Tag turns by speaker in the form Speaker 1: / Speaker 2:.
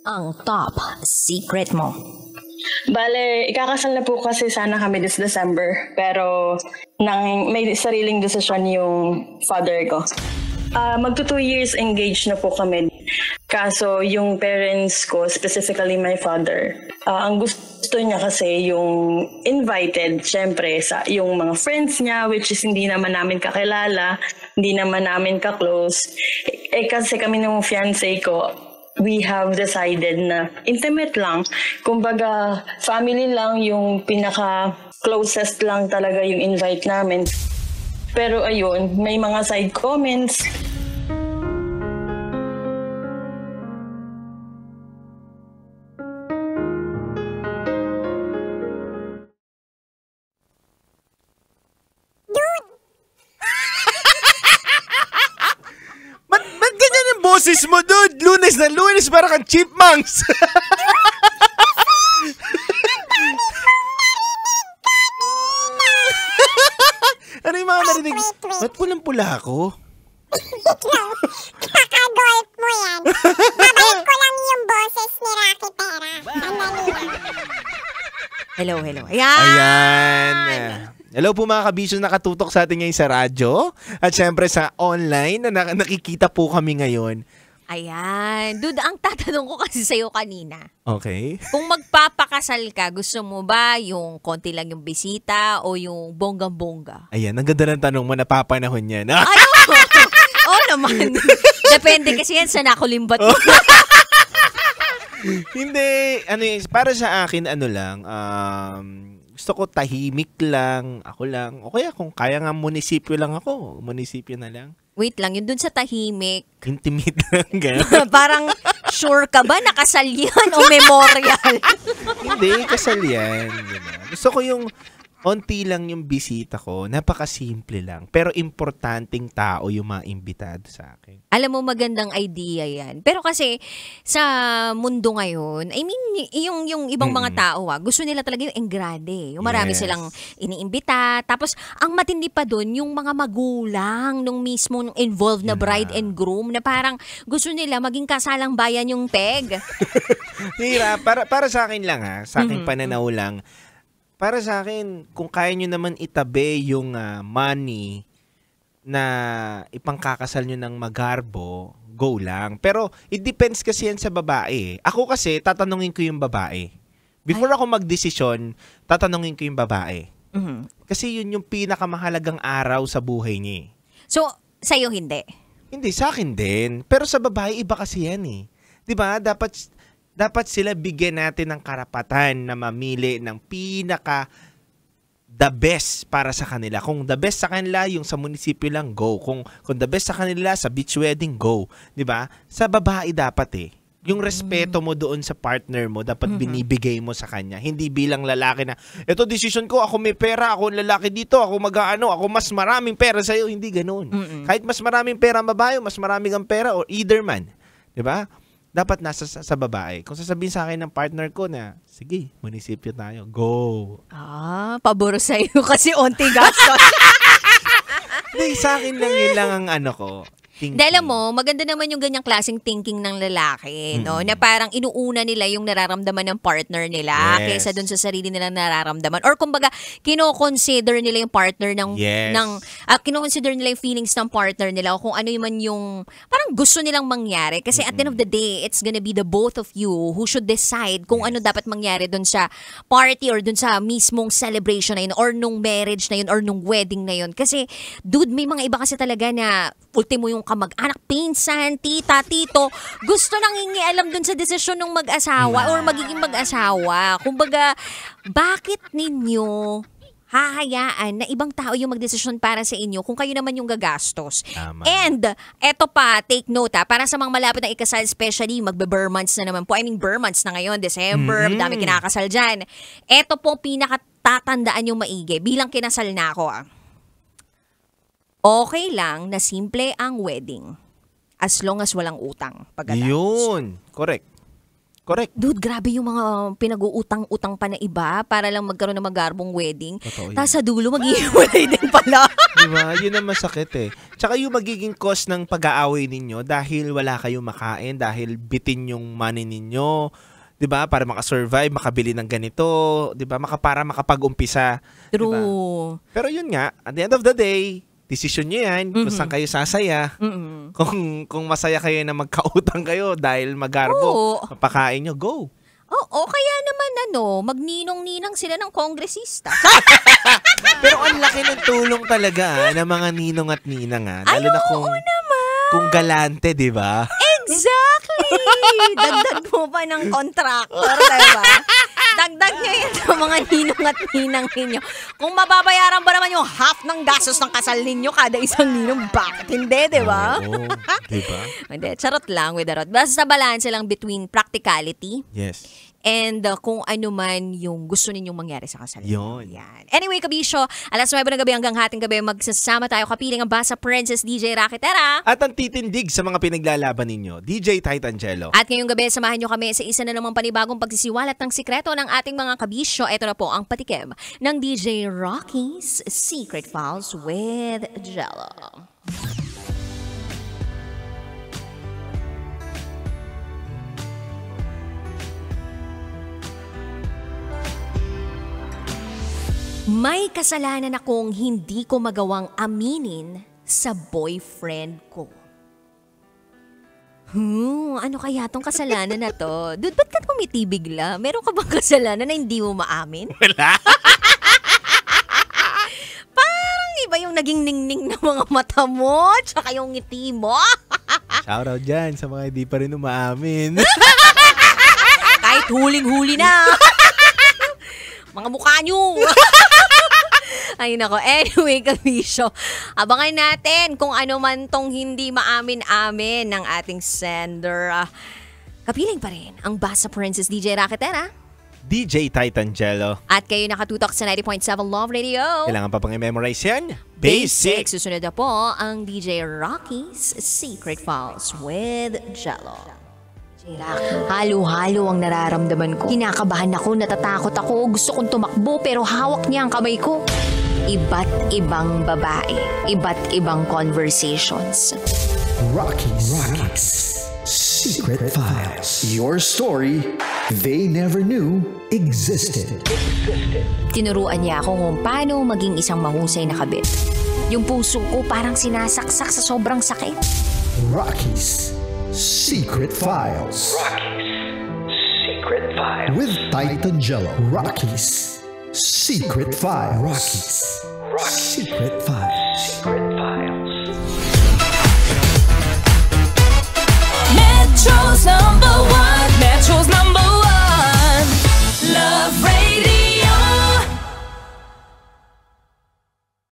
Speaker 1: Ang top secret mo.
Speaker 2: Bale, ikakasal na po kasi sana kami this December. Pero may sariling desisyon yung father ko. Magto 2 years engaged na po kami. Kaso yung parents ko, specifically my father, ang gusto niya kasi yung invited, syempre, sa yung mga friends niya, which is hindi naman namin kakilala, hindi naman namin ka-close. Kasi kami ng fiancé ko, we have decided na intimate lang. Kumbaga, family lang, yung pinaka-closest lang talaga yung invite namin. Pero ayun, may mga side comments.
Speaker 3: Ba't ganyan yung boses mo, dude? Lunes na lunes, para kang chipmunks. Ano yung mga narinig? Ba't pulang-pula ako?
Speaker 4: Kakagolf mo yan. Babalik ko lang yung boses ni Rocky Pera.
Speaker 5: Hello. Ayan.
Speaker 3: Hello po mga kabisyo na nakatutok sa atin ngayon sa radyo. At syempre sa online na nakikita po kami ngayon.
Speaker 5: Ayan. Dude, ang tatanong ko kasi sa'yo kanina.
Speaker 3: Okay.
Speaker 5: Kung magpapakasal ka, gusto mo ba yung konti lang yung bisita o yung bonggang-bongga?
Speaker 3: Ayan, ang ganda ng tanong mo, napapanahon yan.
Speaker 5: Ano? Oo naman. Depende kasi yan sa nakulimbat mo.
Speaker 3: Hindi, para sa akin, gusto ko tahimik lang, ako lang. O kaya kung kaya nga munisipyo lang ako, munisipyo na lang.
Speaker 5: Wait lang, yun dun sa tahimik.
Speaker 3: Intimate lang, gano'n.
Speaker 5: Parang sure ka ba nakasal yan o memorial?
Speaker 3: Hindi, kasal yan. Diba? Gusto ko yung onti lang yung bisita ko, napakasimple lang. Pero importanteng tao yung mga imbitado sa akin.
Speaker 5: Alam mo, magandang idea yan. Pero kasi sa mundo ngayon, I mean, yung ibang mga tao, gusto nila talaga yung engrande. Yung marami silang iniimbita. Tapos, ang matindi pa dun, yung mga magulang nung mismo nung involved na bride and groom na parang gusto nila maging kasalang bayan yung peg.
Speaker 3: Hira, para sa akin lang sa aking pananaw lang, para sa akin, kung kaya nyo naman itabi yung money na ipangkakasal nyo ng magarbo, go lang. Pero it depends kasi yan sa babae. Ako kasi, tatanungin ko yung babae. Before ako magdesisyon, tatanungin ko yung babae. Kasi yun yung pinakamahalagang araw sa buhay niya.
Speaker 5: So, sa'yo hindi?
Speaker 3: Hindi, sa akin din. Pero sa babae, iba kasi yan eh. Diba? Dapat sila bigyan natin ng karapatan na mamili ng pinaka the best para sa kanila. Kung the best sa kanila, yung sa munisipyo lang, go. Kung the best sa kanila, sa beach wedding, go. 'Di ba? Sa babae dapat yung respeto mo doon sa partner mo, dapat binibigay mo sa kanya. Hindi bilang lalaki na, ito decision ko, ako may pera, ako lalaki dito, ako ako mas maraming pera sa'yo. Hindi ganoon. Kahit mas maraming pera ang babae, mas maraming ang pera, or either man. 'Di ba? Dapat nasa sa babae. Kung sasabihin sa akin ng partner ko na, sige, munisipyo tayo, go.
Speaker 5: Pabor sa'yo kasi onti gastos.
Speaker 3: Hindi, sa akin lang yun lang ang ko.
Speaker 5: Dahil mo, maganda naman yung ganyang klaseng thinking ng lalaki, no? Na parang inuuna nila yung nararamdaman ng partner nila kaysa dun sa sarili nilang nararamdaman. Or kumbaga, kino-consider nila yung partner kino-consider nila yung feelings ng partner nila o kung ano yung parang gusto nilang mangyari. Kasi at the end of the day, it's gonna be the both of you who should decide kung ano dapat mangyari dun sa party or dun sa mismong celebration na yun or nung marriage na yun or nung wedding na yun. Kasi, dude, may mga iba kasi talaga na ultimo yung kamag-anak, pinsan, tita, tito, gusto nang hingialam dun sa desisyon ng mag-asawa or magiging mag-asawa. Kumbaga, bakit ninyo hahayaan na ibang tao yung magdesisyon para sa inyo kung kayo naman yung gagastos?
Speaker 3: Tama.
Speaker 5: And, eto pa, take note para sa mga malapit na ikasal, especially magbe-ber months na naman po. I mean, ber months na ngayon, December, dami kinakasal dyan. Eto po, pinakatatandaan yung maigi. Bilang kinasal na ako, okay lang na simple ang wedding as long as walang utang pagkatapos.
Speaker 3: Yun. Correct.
Speaker 5: Dude, grabe yung mga pinag-uutang-utang pa na iba para lang magkaroon ng magarbong wedding. Tapos sa dulo, mag-iiwalay din pala.
Speaker 3: Diba? Yun ang masakit eh. Tsaka yung magiging cause ng pag-aaway ninyo dahil wala kayong makain, dahil bitin yung money ninyo, 'di ba? Para makasurvive, makabili ng ganito, 'di ba? Para makapag-umpisa.
Speaker 5: True.
Speaker 3: Diba? Pero yun nga, at the end of the day, decision nyo yan kung saan kayo sasaya. Kung masaya kayo na magkautang kayo dahil magarbo, mapakain nyo, go.
Speaker 5: Oo, kaya naman magninong-ninang sila ng kongresista.
Speaker 3: Pero ang laki ng tulong talaga ng mga ninong at ninang. Lalo na kung galante, di ba?
Speaker 5: Exactly! Dagdag mo pa ng contractor, diba? Dagdag nyo yan sa mga ninong at ninang ninyo. Kung mababayaran ba naman yung half ng gastos ng kasal ninyo kada isang ninong, bakit hindi, diba?
Speaker 3: Oo, diba?
Speaker 5: Hindi, charot lang with the rot. Basta balance lang between practicality.
Speaker 3: Yes.
Speaker 5: And kung ano man yung gusto ninyong mangyari sa kasal.
Speaker 3: Yun.
Speaker 5: Yan. Anyway, kabisyo, alas 9 ng gabi hanggang hating gabi, magsasama tayo kapiling ang Basa Princess DJ Rakitera.
Speaker 3: At ang titindig sa mga pinaglalaban ninyo, DJ Titangelo.
Speaker 5: At ngayong gabi, samahan nyo kami sa isa na namang panibagong pagsisiwalat ng sikreto ng ating mga kabisyo. Ito na po ang patikim ng DJ Rocky's Secret Files with Jello. May kasalanan akong hindi ko magawang aminin sa boyfriend ko. Ano kaya tong kasalanan na to? Dude, ba't ka tumiti bigla? Meron ka bang kasalanan na hindi mo maamin?
Speaker 3: Wala.
Speaker 5: Parang iba yung naging ningning ng mga mata mo, tsaka yung ngiti mo.
Speaker 3: Shoutout dyan sa mga hindi pa rin umaamin.
Speaker 5: Kahit huling-huli na. Mga mukha nyo. Ay nako, anyway kabisyo, abangan natin kung ano man tong hindi maamin-amin ng ating sender. Kapiling pa rin ang Basa Princess DJ Rakitera.
Speaker 3: DJ Titangelo.
Speaker 5: At kayo nakatutok sa 90.7 Love Radio.
Speaker 3: Kailangan pa pang i-memorize yan? Basic!
Speaker 5: Susunod na po ang DJ Rocky's Secret Files with Jello. Halo-halo ang nararamdaman ko. Kinakabahan ako, natatakot ako, gusto kong tumakbo pero hawak niya ang kamay ko. Iba't ibang babae, iba't ibang conversations.
Speaker 6: Rocky's Secret Files. Your story they never knew existed.
Speaker 5: Tinuruan niya ako kung paano maging isang mahusay na kabit. Yung puso ko parang sinasaksak sa sobrang sakit.
Speaker 6: Rocky's Secret Files.
Speaker 7: Secret Files.
Speaker 6: With Titangelo. Rocky's Secret Files. Rocky's Secret Files.
Speaker 7: Secret Files.
Speaker 8: Metro Zone.